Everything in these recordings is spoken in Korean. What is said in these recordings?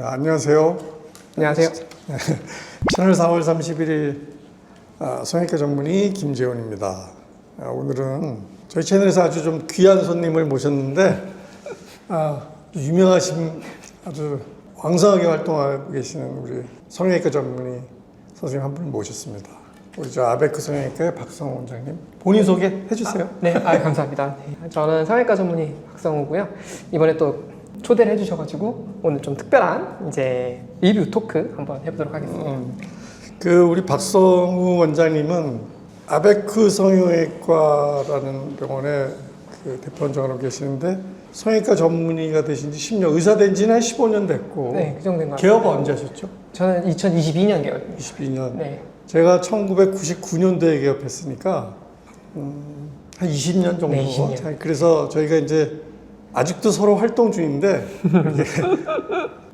안녕하세요. 안녕하세요. 채널 4월 31일 성형외과 전문의 김재훈입니다. 오늘은 저희 채널에서 아주 좀 귀한 손님을 모셨는데 유명하신 아주 왕성하게 활동하고 계시는 우리 성형외과 전문의 선생님 한 분을 모셨습니다. 우리 저 아베크 성형외과의 박성호 원장님 본인 소개해 주세요. 네, 감사합니다. 네, 저는 성형외과 전문의 박성호고요. 이번에 또 초대를 해주셔가지고 오늘 좀 특별한 이제 리뷰 토크 한번 해보도록 하겠습니다. 우리 박성우 원장님은 아베크 성형외과라는 병원의 그 대표 원장으로 계시는데 성형외과 전문의가 되신 지 10년, 의사 된 지는 한 15년 됐고. 네, 그 정도 된 것 같아요. 개업 언제 하셨죠? 저는 2022년 개업입니다. 22년. 네. 제가 1999년도에 개업했으니까 한 20년 정도. 네, 20년. 그래서 저희가 이제 아직도 서로 활동 중인데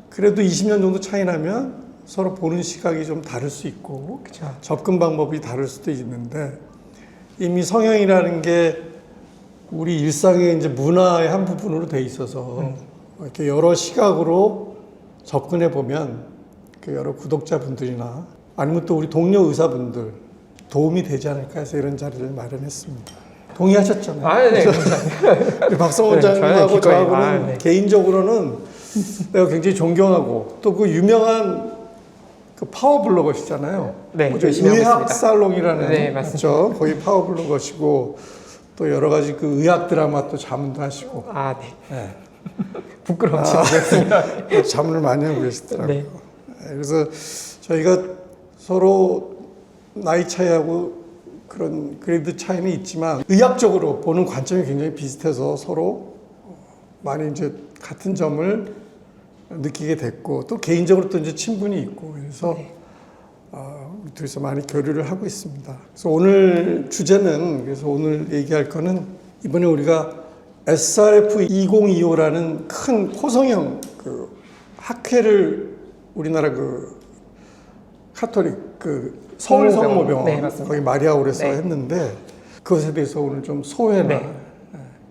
그래도 20년 정도 차이 나면 서로 보는 시각이 좀 다를 수 있고 그쵸. 접근 방법이 다를 수도 있는데 이미 성형이라는 게 우리 일상의 이제 문화의 한 부분으로 돼 있어서 이렇게 여러 시각으로 접근해 보면 그 여러 구독자분들이나 아니면 또 우리 동료 의사분들 도움이 되지 않을까 해서 이런 자리를 마련했습니다. 동의하셨잖아요. 네. 우리 박성호 원장님하고 네, 저하고는 네. 개인적으로는 내가 굉장히 존경하고 또 그 유명한 그 파워 블로거시잖아요. 네, 뭐죠? 열심히 하고 의학 있습니다. 살롱이라는 네, 맞습니다. 그렇죠? 거기 파워 블로거시고 또 여러 가지 그 의학 드라마 또 자문도 하시고. 네. 네. 부끄러움치 않겠습니다. 자문을 많이 하고 계시더라고요. 네. 그래서 저희가 서로 나이 차이하고 그런 그레이드 차이는 있지만 의학적으로 보는 관점이 굉장히 비슷해서 서로 많이 이제 같은 점을 느끼게 됐고 또 개인적으로 또 이제 친분이 있고 그래서 우리 둘이서 많이 교류를 하고 있습니다. 그래서 오늘 주제는 그래서 오늘 얘기할 거는 이번에 우리가 SRF 2025라는 큰 코성형 그 학회를 우리나라 그 카톨릭 그 서울성모병원 네, 맞습니다. 거기 마리아홀에서 네. 했는데 그것에 대해서 오늘 좀 소회나 네.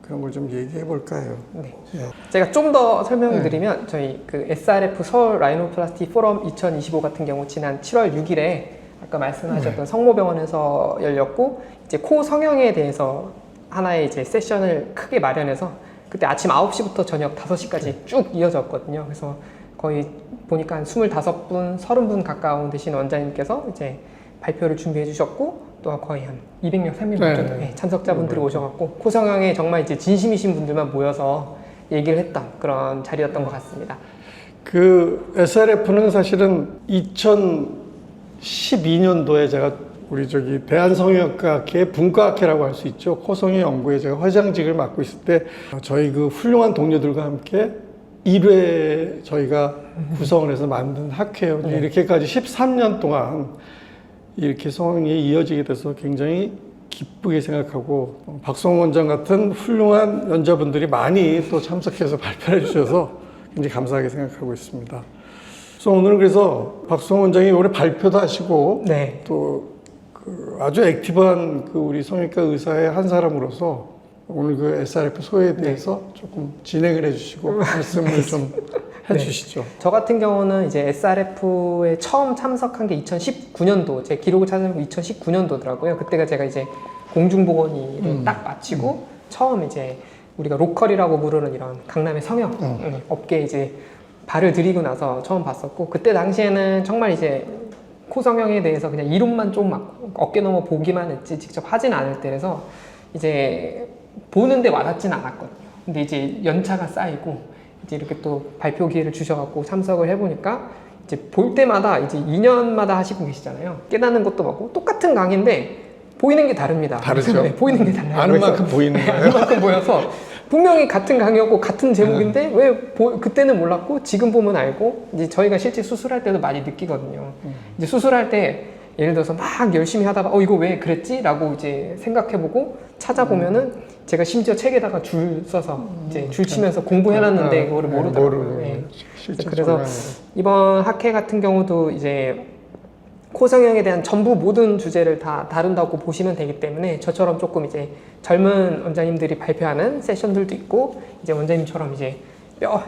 그런 걸 좀 얘기해 볼까 해요. 네. 네. 제가 좀 더 설명을 드리면 저희 그 SRF 서울 라이노플라스티 포럼 2025 같은 경우 지난 7월 6일에 아까 말씀하셨던 성모병원에서 열렸고 이제 코 성형에 대해서 하나의 이제 세션을 크게 마련해서 그때 아침 9시부터 저녁 5시까지 쭉 이어졌거든요. 그래서 거의 보니까 한 25분, 30분 가까운 되신 원장님께서 이제 발표를 준비해 주셨고 또 거의 한 200명, 300명 정도 참석자분들이 오셔갖고 코 성형에 정말 이제 진심이신 분들만 모여서 얘기를 했던 그런 자리였던 것 같습니다. 그 SRF는 사실은 2012년도에 제가 우리 저기 대한성형외과학회 분과학회라고 할 수 있죠. 코성형 연구에 제가 회장직을 맡고 있을 때 저희 그 훌륭한 동료들과 함께 1회 저희가 구성을 해서 만든 학회예요. 이렇게까지 13년 동안 이렇게 성형이 이어지게 돼서 굉장히 기쁘게 생각하고 박성호 원장 같은 훌륭한 연자분들이 많이 또 참석해서 발표해 주셔서 굉장히 감사하게 생각하고 있습니다. 그래서 오늘은 그래서 박성호 원장이 올해 발표도 하시고 또 그 아주 액티브한 그 우리 성형외과 의사의 한 사람으로서 오늘 그 SRF 소회에 대해서 조금 진행을 해주시고 말씀을 좀 해주시죠. 저 같은 경우는 이제 SRF에 처음 참석한 게 2019년도, 제 기록을 찾아보면 2019년도더라고요. 그때가 제가 이제 공중보건의를 딱 마치고 처음 이제 우리가 로컬이라고 부르는 이런 강남의 성형 업계에 이제 발을 들이고 나서 처음 봤었고 그때 당시에는 정말 이제 코 성형에 대해서 그냥 이론만 좀 막 어깨 넘어 보기만 했지 직접 하진 않을 때라서 이제 보는데 와닿진 않았거든요. 근데 이제 연차가 쌓이고 이제 이렇게 또 발표 기회를 주셔갖고 참석을 해보니까 이제 볼 때마다 이제 2년마다 하시고 계시잖아요. 깨닫는 것도 많고 똑같은 강의인데 보이는 게 다릅니다. 다르죠. 네, 보이는 게 달라요. 아는 만큼 보이는 거예요. 아는 만큼 보여서 분명히 같은 강의였고 같은 제목인데 왜 그때는 몰랐고 지금 보면 알고 이제 저희가 실제 수술할 때도 많이 느끼거든요. 이제 수술할 때 예를 들어서 막 열심히 하다가 이거 왜 그랬지? 라고 이제 생각해보고 찾아보면은 제가 심지어 책에다가 줄 써서 이제 줄 치면서 공부해놨는데 그거를 모르더라고요. 그래서 이번 학회 같은 경우도 이제 코성형에 대한 전부 모든 주제를 다 다룬다고 보시면 되기 때문에 저처럼 조금 이제 젊은 원장님들이 발표하는 세션들도 있고 이제 원장님처럼 이제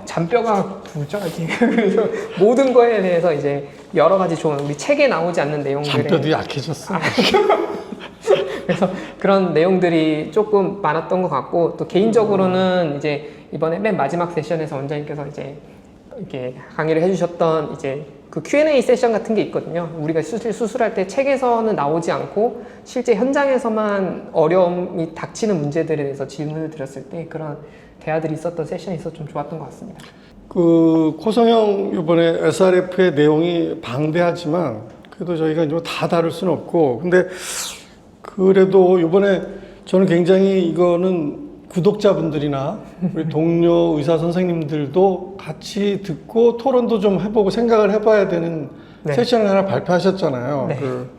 잔뼈가 부러지. 그래서 모든 거에 대해서 이제 여러 가지 좋은 우리 책에 나오지 않는 내용들에 잔뼈도 약해졌어. 그래서 그런 내용들이 조금 많았던 것 같고 또 개인적으로는 이제 이번에 맨 마지막 세션에서 원장님께서 이제 이렇게 강의를 해주셨던 이제 그 Q&A 세션 같은 게 있거든요. 우리가 수술할 때 책에서는 나오지 않고 실제 현장에서만 어려움이 닥치는 문제들에 대해서 질문을 드렸을 때 그런 대화들이 있었던 세션이 있어서 좀 좋았던 것 같습니다. 그 코성형 이번에 SRF의 내용이 방대하지만 그래도 저희가 이제 다 다룰 수는 없고 근데 그래도 이번에 저는 굉장히 이거는 구독자분들이나 우리 동료 의사 선생님들도 같이 듣고 토론도 좀 해보고 생각을 해봐야 되는 네. 세션을 하나 발표하셨잖아요. 네. 그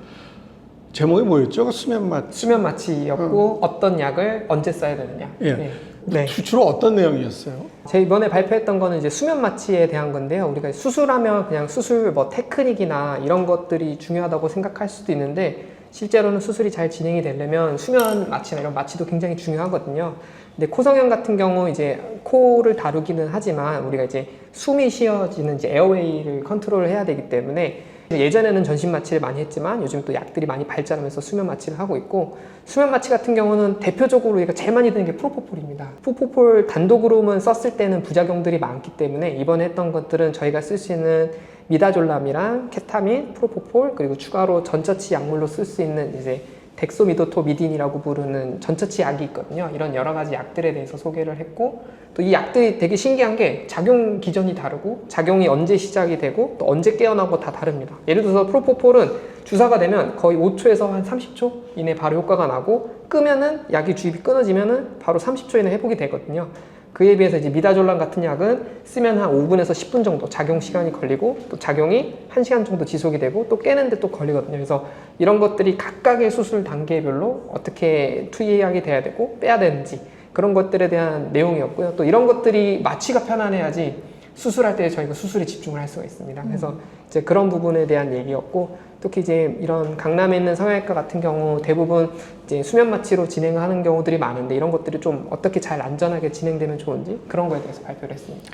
제목이 뭐였죠? 수면 마취. 수면 마취였고 어떤 약을 언제 써야 되느냐. 예. 네. 네. 주로 어떤 내용이었어요? 제가 이번에 발표했던 거는 이제 수면 마취에 대한 건데요. 우리가 수술하면 그냥 수술 뭐 테크닉이나 이런 것들이 중요하다고 생각할 수도 있는데 실제로는 수술이 잘 진행이 되려면 수면 마취나 이런 마취도 굉장히 중요하거든요. 근데 코성형 같은 경우 이제 코를 다루기는 하지만 우리가 이제 숨이 쉬어지는 이제 에어웨이를 컨트롤을 해야 되기 때문에 예전에는 전신 마취를 많이 했지만 요즘 또 약들이 많이 발전하면서 수면 마취를 하고 있고 수면 마취 같은 경우는 대표적으로 우리가 제일 많이 드는 게 프로포폴입니다. 프로포폴 단독으로만 썼을 때는 부작용들이 많기 때문에 이번에 했던 것들은 저희가 쓸 수 있는 미다졸람이랑 케타민, 프로포폴 그리고 추가로 전처치 약물로 쓸 수 있는 이제 덱소미도토미딘이라고 부르는 전처치 약이 있거든요. 이런 여러 가지 약들에 대해서 소개를 했고 또 이 약들이 되게 신기한 게 작용 기전이 다르고 작용이 언제 시작이 되고 또 언제 깨어나고 다 다릅니다. 예를 들어서 프로포폴은 주사가 되면 거의 5초에서 한 30초 이내 바로 효과가 나고 끄면은 약이 주입이 끊어지면은 바로 30초 이내 회복이 되거든요. 그에 비해서 이제 미다졸람 같은 약은 쓰면 한 5분에서 10분 정도 작용 시간이 걸리고 또 작용이 1시간 정도 지속이 되고 또 깨는데 또 걸리거든요. 그래서 이런 것들이 각각의 수술 단계별로 어떻게 투여하게 돼야 되고 빼야 되는지 그런 것들에 대한 내용이었고요. 또 이런 것들이 마취가 편안해야지 수술할 때 저희가 수술에 집중을 할 수가 있습니다. 그래서 이제 그런 부분에 대한 얘기였고 특히 이제 이런 강남에 있는 성형외과 같은 경우 대부분 이제 수면 마취로 진행하는 경우들이 많은데 이런 것들이 좀 어떻게 잘 안전하게 진행되면 좋은지 그런 거에 대해서 발표를 했습니다.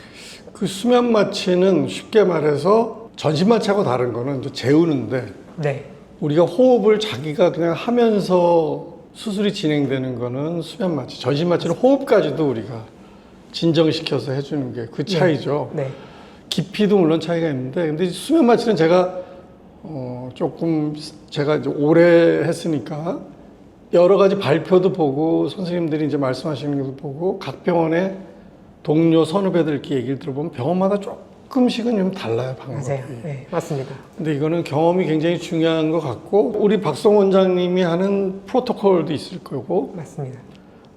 그 수면 마취는 쉽게 말해서 전신 마취하고 다른 거는 이제 재우는데 네. 우리가 호흡을 자기가 그냥 하면서 수술이 진행되는 거는 수면 마취, 전신 마취는 호흡까지도 우리가 진정시켜서 해주는 게 그 차이죠. 네. 깊이도 물론 차이가 있는데 근데 수면 마취는 제가 조금 제가 이제 오래 했으니까 여러 가지 발표도 보고 선생님들이 이제 말씀하시는 것도 보고 각 병원의 동료 선후배들 이렇게 얘기를 들어보면 병원마다 조금씩은 좀 달라요, 방법이. 맞아요. 네, 맞습니다. 근데 이거는 경험이 굉장히 중요한 것 같고 우리 박성 원장님이 하는 프로토콜도 있을 거고 맞습니다.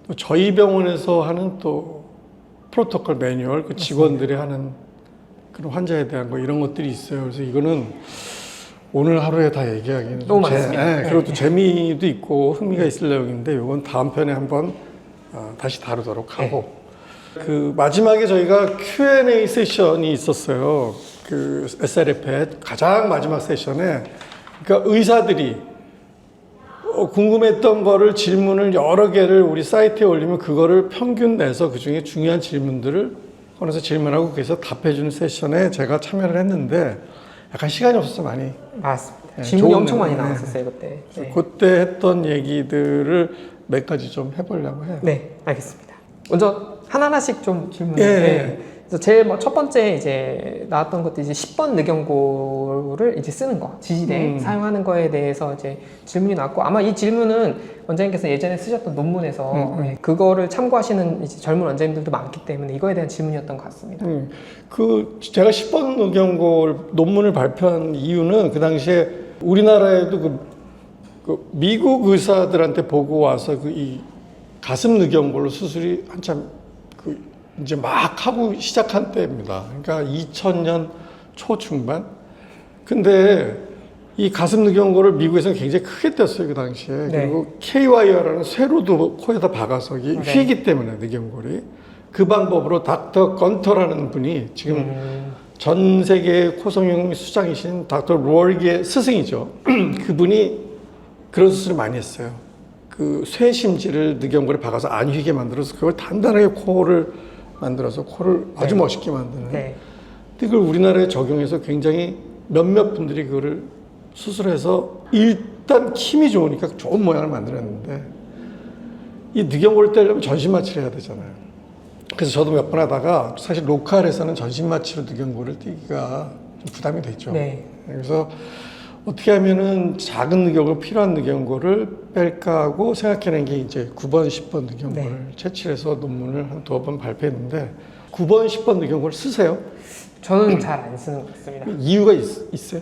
또 저희 병원에서 하는 또 프로토콜 매뉴얼 그 직원들이 하는 그런 환자에 대한 거 이런 것들이 있어요. 그래서 이거는 오늘 하루에 다 얘기하기는 너무 많습니다. 네, 그리고 또 재미도 있고 흥미가 있을 내용인데 이건 다음 편에 한번 다시 다루도록 하고 그 마지막에 저희가 Q&A 세션이 있었어요. 그 SRF의 가장 마지막 세션에 그러니까 의사들이 궁금했던 거를 질문을 여러 개를 우리 사이트에 올리면 그거를 평균 내서 그 중에 중요한 질문들을 꺼내서 질문하고 그래서 답해주는 세션에 제가 참여를 했는데 약간 시간이 없어서 많이 맞습니다. 네, 질문이 좋은 엄청 많이 내용. 나왔었어요 그때. 네. 그때 했던 얘기들을 몇 가지 좀 해보려고 해요. 네, 알겠습니다. 먼저 하나하나씩 좀 질문을. 예, 네. 그래서 제일 첫 번째 이제 나왔던 것도 이제 10번 늑연고를 이제 쓰는 거, 지지대 사용하는 거에 대해서 이제 질문이 나왔고 아마 이 질문은 원장님께서 예전에 쓰셨던 논문에서 네, 그거를 참고하시는 이제 젊은 원장님들도 많기 때문에 이거에 대한 질문이었던 것 같습니다. 그 제가 10번 의경고 논문을 발표한 이유는 그 당시에 우리나라에도 그 미국 의사들한테 보고 와서 그 이 가슴 늑연골로 수술이 한참 그 이제 막 하고 시작한 때입니다. 그러니까 2000년 초중반. 근데 이 가슴 늑연골을 미국에서는 굉장히 크게 뗐어요 그 당시에. 네. 그리고 KYR라는 쇠로도 코에다 박아서 이게 휘기 때문에 늑연골이. 그 방법으로 닥터 건터라는 분이 지금 전 세계 코성형 수장이신 닥터 로얼기의 스승이죠. 그분이 그런 수술을 많이 했어요. 그 쇠심지를 늑연골에 박아서 안 휘게 만들어서 그걸 단단하게 코를 만들어서 코를 아주 네. 멋있게 만드는. 네. 근데 그걸 우리나라에 적용해서 굉장히 몇몇 분들이 그거를 수술해서 일단 힘이 좋으니까 좋은 모양을 만들었는데 이 늑연골을 떼려면 전신 마취를 해야 되잖아요. 그래서 저도 몇 번 하다가 사실 로컬에서는 전신 마취로 늑연골을 떼기가 좀 부담이 되죠. 네. 그래서 어떻게 하면은 작은 늑연골, 필요한 늑연골을 뺄까 하고 생각해낸 게 이제 9번, 10번 늑연골을 네. 채취해서 논문을 한 2번 발표했는데 9번, 10번 늑연골 쓰세요? 저는 잘 안 쓰는 것 같습니다. 이유가 있어요?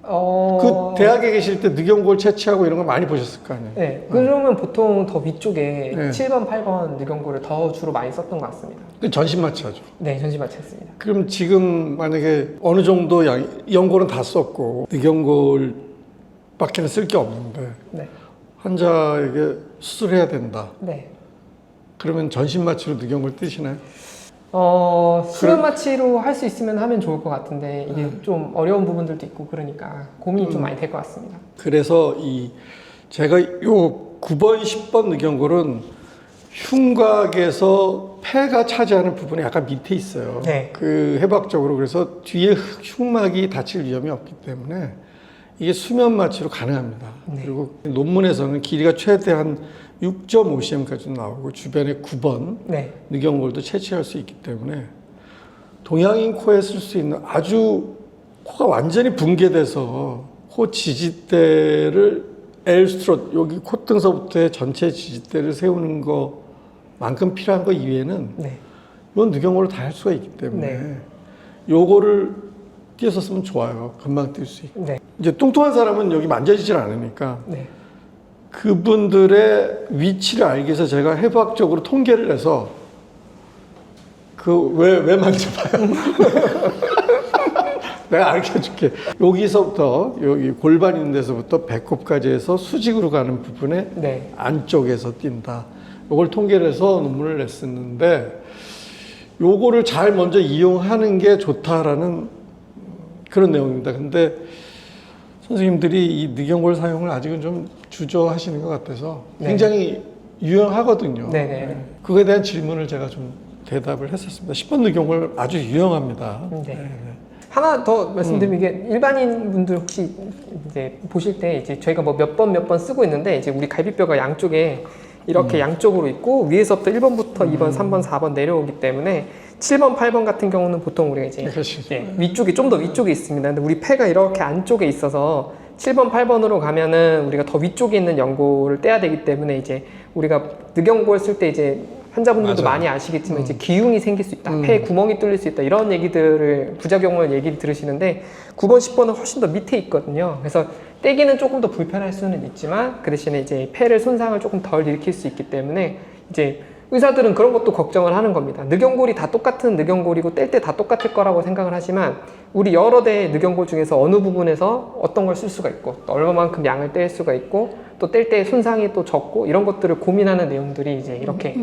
그 대학에 계실 때 늑연골 채취하고 이런 거 많이 보셨을 거 아니에요? 네, 그러면 보통 더 위쪽에 네. 7번, 8번 늑연골을 더 주로 많이 썼던 것 같습니다. 그 전신 마취하죠. 네, 전시 마쳤습니다. 그럼 지금 만약에 어느 정도 연골은 다 썼고 늑연골밖에는 쓸 게 없는데 네, 환자에게 수술해야 된다. 네. 그러면 전신 마취로 늑연골 떼시나요? 수면 마취로 할 수 있으면 하면 좋을 것 같은데 이게 좀 어려운 부분들도 있고 그러니까 고민이 좀 많이 될 것 같습니다. 그래서 제가 요 9번, 10번 늑연골은 흉곽에서 폐가 차지하는 부분이 약간 밑에 있어요. 네. 그 해박적으로 그래서 뒤에 흉막이 다칠 위험이 없기 때문에 이게 수면 마취로 가능합니다. 네. 그리고 논문에서는 길이가 최대한 6.5cm까지 나오고 주변에 9번 네, 늑연골도 채취할 수 있기 때문에 동양인 코에 쓸 수 있는 아주 코가 완전히 붕괴돼서 코 지지대를 엘스트롯 여기 콧등서부터의 전체 지지대를 세우는 거만큼 필요한 거 이외에는 네, 이건 늑연골로 다 할 수가 있기 때문에 네. 요거를 띄어서 쓰면 좋아요. 금방 뛸 수 있고. 네, 이제 뚱뚱한 사람은 여기 만져지질 않으니까 네. 그분들의 위치를 알기 위해서 제가 해부학적으로 통계를 해서 왜 만져봐요? 내가 가르쳐 줄게. 여기서부터 여기 골반 있는 데서부터 배꼽까지 해서 수직으로 가는 부분에 네. 안쪽에서 뛴다. 요걸 통계를 해서 논문을 냈었는데 요거를 잘 먼저 이용하는 게 좋다라는 그런 내용입니다. 근데 선생님들이 이 늑연골 사용을 아직은 좀 주저하시는 것 같아서 네. 굉장히 유용하거든요. 네네. 그거에 대한 질문을 제가 좀 대답을 했었습니다. 10번 늑연골 아주 유용합니다. 네. 하나 더 말씀드리면 이게 일반인 분들 혹시 이제 보실 때 이제 저희가 뭐 몇 번 쓰고 있는데 이제 우리 갈비뼈가 양쪽에 이렇게 양쪽으로 있고 위에서부터 1번부터 2번, 3번, 4번 내려오기 때문에 7번, 8번 같은 경우는 보통 우리가 이제 위쪽이 좀 더 위쪽에 있습니다. 근데 우리 폐가 이렇게 안쪽에 있어서 7번, 8번으로 가면은 우리가 더 위쪽에 있는 연골을 떼야 되기 때문에 이제 우리가 늑연골 쓸 때 이제 환자분들도 맞아요. 많이 아시겠지만 이제 기흉이 생길 수 있다, 폐에 구멍이 뚫릴 수 있다 이런 얘기들을 부작용을 얘기를 들으시는데 9번, 10번은 훨씬 더 밑에 있거든요. 그래서 떼기는 조금 더 불편할 수는 있지만 그 대신에 이제 폐를 손상을 조금 덜 일으킬 수 있기 때문에 이제 의사들은 그런 것도 걱정을 하는 겁니다. 늑연골이 다 똑같은 늑연골이고 뗄 때 다 똑같을 거라고 생각을 하지만 우리 여러 대의 늑연골 중에서 어느 부분에서 어떤 걸 쓸 수가 있고 또 얼마만큼 양을 뗄 수가 있고 또 뗄 때 손상이 또 적고 이런 것들을 고민하는 내용들이 이제 이렇게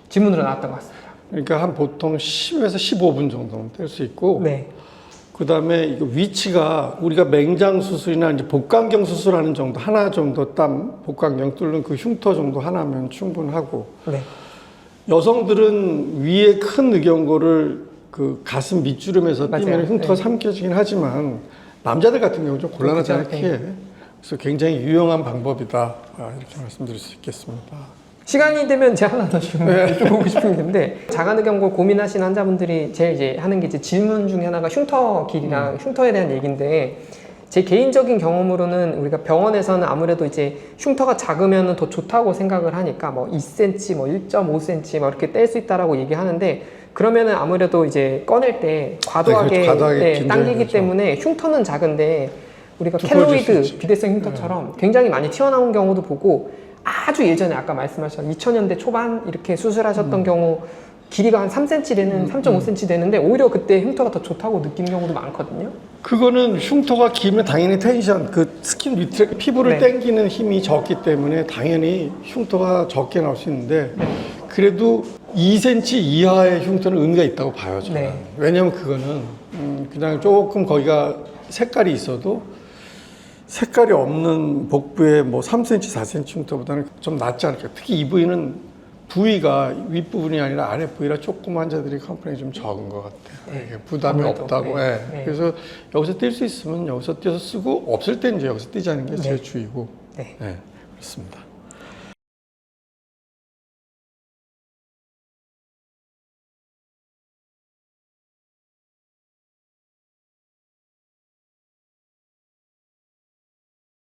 질문으로 나왔던 것 같습니다. 그러니까 한 보통 10에서 15분 정도는 뗄 수 있고 네, 그 다음에 이거 위치가 우리가 맹장 수술이나 이제 복강경 수술하는 정도 하나 정도 복강경 뚫는 그 흉터 정도 하나면 충분하고 네, 여성들은 위에 큰 늑연골을 그 가슴 밑주름에서 맞아요. 띄면 흉터가 네. 삼켜지긴 하지만 남자들 같은 경우는 좀 곤란하잖아요. 그렇죠. 키에. 그래서 굉장히 유용한 방법이다 이렇게 말씀드릴 수 있겠습니다. 시간이 되면 제가 하나 더 여쭤보고 싶은 게 있는데 자가늑연골 고민하시는 환자분들이 제일 이제 하는 게 이제 질문 중에 하나가 흉터 길이랑 흉터에 대한 얘기인데 제 개인적인 경험으로는 우리가 병원에서는 아무래도 이제 흉터가 작으면 더 좋다고 생각을 하니까 뭐 2cm, 뭐 1.5cm 뭐 이렇게 뗄 수 있다라고 얘기하는데 그러면은 아무래도 이제 꺼낼 때 과도하게, 과도하게 당기기 되죠. 때문에 흉터는 작은데 우리가 두꺼워질 수 켈로이드 있지. 비대성 흉터처럼 굉장히 많이 튀어나온 경우도 보고 아주 예전에 아까 말씀하셨던 2000년대 초반 이렇게 수술하셨던 경우 길이가 한 3cm 되는 3.5cm 되는데 오히려 그때 흉터가 더 좋다고 느낀 경우도 많거든요. 그거는 흉터가 길면 당연히 텐션, 그 스킨 밑에 피부를 네. 당기는 힘이 적기 때문에 당연히 흉터가 적게 나올 수 있는데 그래도 2cm 이하의 흉터는 의미가 있다고 봐요, 저는. 네. 왜냐면 그거는 그냥 조금 거기가 색깔이 있어도 색깔이 없는 복부에 뭐 3cm, 4cm 흉터보다는 좀 낫지 않을까. 특히 이 부위는 부위가 윗부분이 아니라 아래 부위라 조금 환자들이 컴플레인이 좀 적은 것 같아요. 네. 이게 부담이 아무래도, 없다고. 네. 예. 네. 그래서 여기서 뛸 수 있으면 여기서 뛰어서 쓰고 없을 때 이제 여기서 뛰자는 게 제 네. 주의고. 네. 네. 그렇습니다.